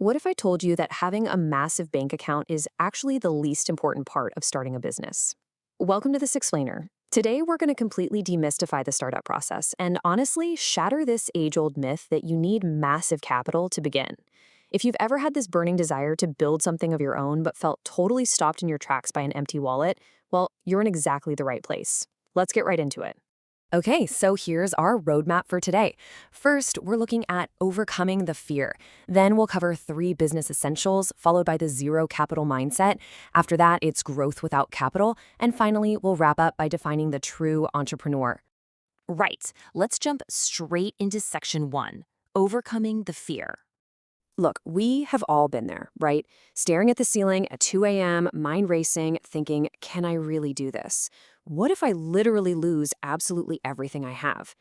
What if I told you that having a massive bank account is actually the least important part of starting a business? Welcome to This Explainer. Today, we're going to completely demystify the startup process and honestly shatter this age-old myth that you need massive capital to begin. If you've ever had this burning desire to build something of your own but felt totally stopped in your tracks by an empty wallet, well, you're in exactly the right place. Let's get right into it. Okay, so here's our roadmap for today. First, we're looking at overcoming the fear. Then we'll cover 3 business essentials, followed by the zero capital mindset. After that, it's growth without capital. And finally, we'll wrap up by defining the true entrepreneur. Right, let's jump straight into section 1, overcoming the fear. Look, we have all been there, right? Staring at the ceiling at 2 a.m., mind racing, thinking, can I really do this? What if I literally lose absolutely everything I have?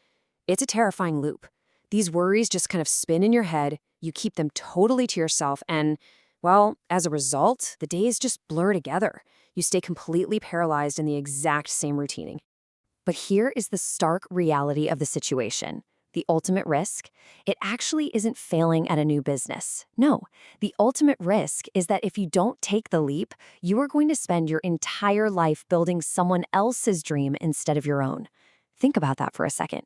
It's a terrifying loop. These worries just kind of spin in your head, you keep them totally to yourself, and, well, as a result, the days just blur together. You stay completely paralyzed in the exact same routine. But here is the stark reality of the situation. The ultimate risk? It actually isn't failing at a new business. No, the ultimate risk is that if you don't take the leap, you are going to spend your entire life building someone else's dream instead of your own. Think about that for a second.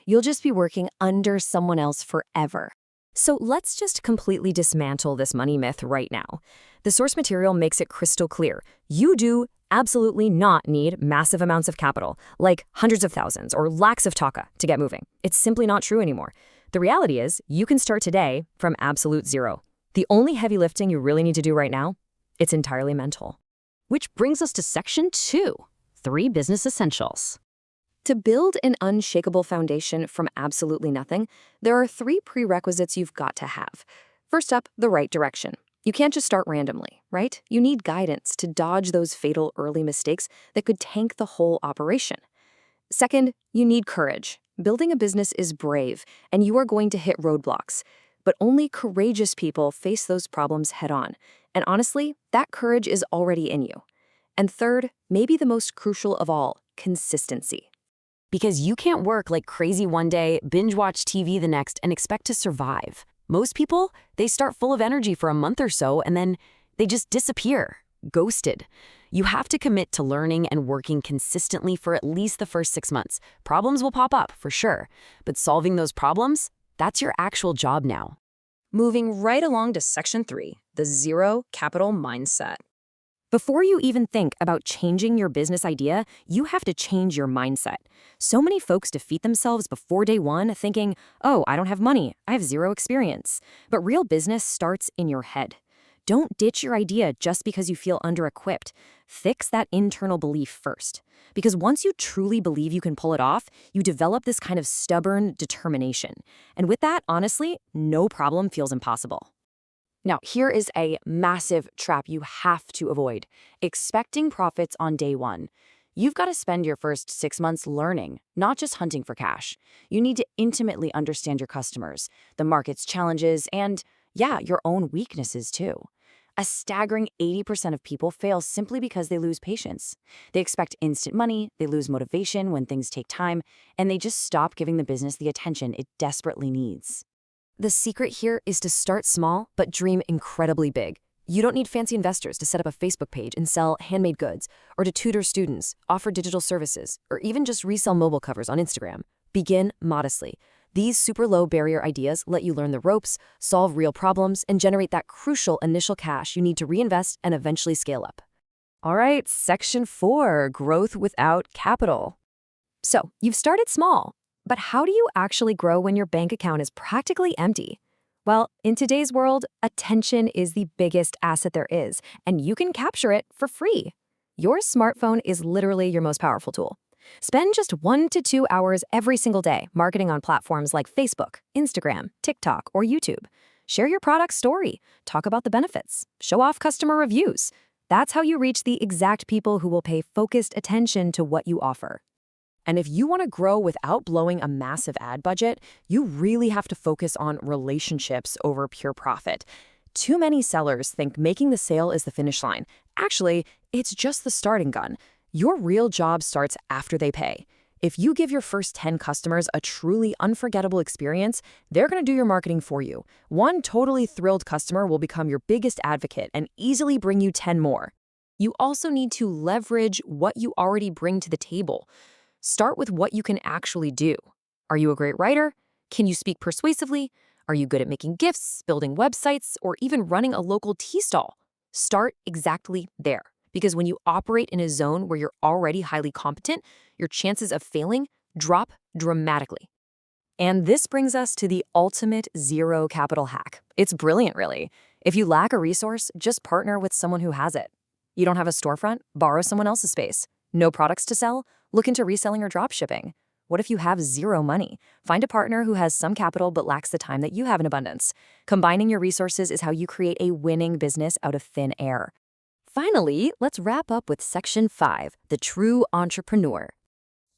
You'll just be working under someone else forever. So let's just completely dismantle this money myth right now. The source material makes it crystal clear. You do absolutely not need massive amounts of capital, like hundreds of thousands or lakhs of taka to get moving. It's simply not true anymore. The reality is, you can start today from absolute zero. The only heavy lifting you really need to do right now, it's entirely mental. Which brings us to section 2, 3 business essentials. To build an unshakable foundation from absolutely nothing, there are 3 prerequisites you've got to have. First up, the right direction. You can't just start randomly, right? You need guidance to dodge those fatal early mistakes that could tank the whole operation. Second, you need courage. Building a business is brave, and you are going to hit roadblocks. But only courageous people face those problems head-on. And honestly, that courage is already in you. And third, maybe the most crucial of all, consistency. Because you can't work like crazy one day, binge watch TV the next, and expect to survive. Most people, they start full of energy for a month or so, and then they just disappear, ghosted. You have to commit to learning and working consistently for at least the first 6 months. Problems will pop up, for sure, but solving those problems, that's your actual job now. Moving right along to section 3, the zero capital mindset. Before you even think about changing your business idea, you have to change your mindset. So many folks defeat themselves before day one thinking, oh, I don't have money, I have zero experience. But real business starts in your head. Don't ditch your idea just because you feel under-equipped. Fix that internal belief first. Because once you truly believe you can pull it off, you develop this kind of stubborn determination. And with that, honestly, no problem feels impossible. Now, here is a massive trap you have to avoid: expecting profits on day one. You've got to spend your first 6 months learning, not just hunting for cash. You need to intimately understand your customers, the market's challenges, and, yeah, your own weaknesses too. A staggering 80% of people fail simply because they lose patience. They expect instant money, they lose motivation when things take time, and they just stop giving the business the attention it desperately needs. The secret here is to start small, but dream incredibly big. You don't need fancy investors to set up a Facebook page and sell handmade goods, or to tutor students, offer digital services, or even just resell mobile covers on Instagram. Begin modestly. These super low barrier ideas let you learn the ropes, solve real problems, and generate that crucial initial cash you need to reinvest and eventually scale up. All right, section 4, growth without capital. So, you've started small. But how do you actually grow when your bank account is practically empty? Well, in today's world, attention is the biggest asset there is, and you can capture it for free. Your smartphone is literally your most powerful tool. Spend just 1 to 2 hours every single day marketing on platforms like Facebook, Instagram, TikTok, or YouTube. Share your product story, talk about the benefits, show off customer reviews. That's how you reach the exact people who will pay focused attention to what you offer. And if you want to grow without blowing a massive ad budget, you really have to focus on relationships over pure profit. Too many sellers think making the sale is the finish line. Actually, it's just the starting gun. Your real job starts after they pay. If you give your first 10 customers a truly unforgettable experience, they're going to do your marketing for you. One totally thrilled customer will become your biggest advocate and easily bring you 10 more. You also need to leverage what you already bring to the table. Start with what you can actually do. Are you a great writer? Can you speak persuasively? Are you good at making gifts, building websites, or even running a local tea stall? Start exactly there. Because when you operate in a zone where you're already highly competent, your chances of failing drop dramatically. And this brings us to the ultimate zero capital hack. It's brilliant, really. If you lack a resource, just partner with someone who has it. You don't have a storefront? Borrow someone else's space. No products to sell? Look into reselling or drop shipping. What if you have zero money? Find a partner who has some capital but lacks the time that you have in abundance. Combining your resources is how you create a winning business out of thin air. Finally, let's wrap up with Section 5, the true entrepreneur.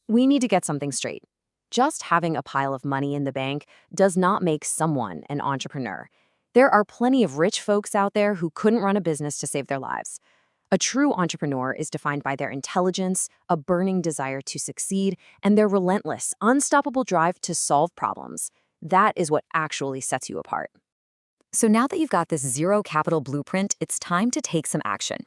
We need to get something straight. Just having a pile of money in the bank does not make someone an entrepreneur. There are plenty of rich folks out there who couldn't run a business to save their lives. A true entrepreneur is defined by their intelligence, a burning desire to succeed, and their relentless, unstoppable drive to solve problems. That is what actually sets you apart. So now that you've got this zero capital blueprint, it's time to take some action.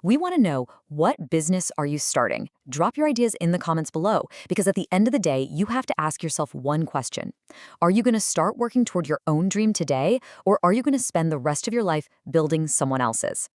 We want to know, what business are you starting? Drop your ideas in the comments below, because at the end of the day, you have to ask yourself one question. Are you going to start working toward your own dream today, or are you going to spend the rest of your life building someone else's?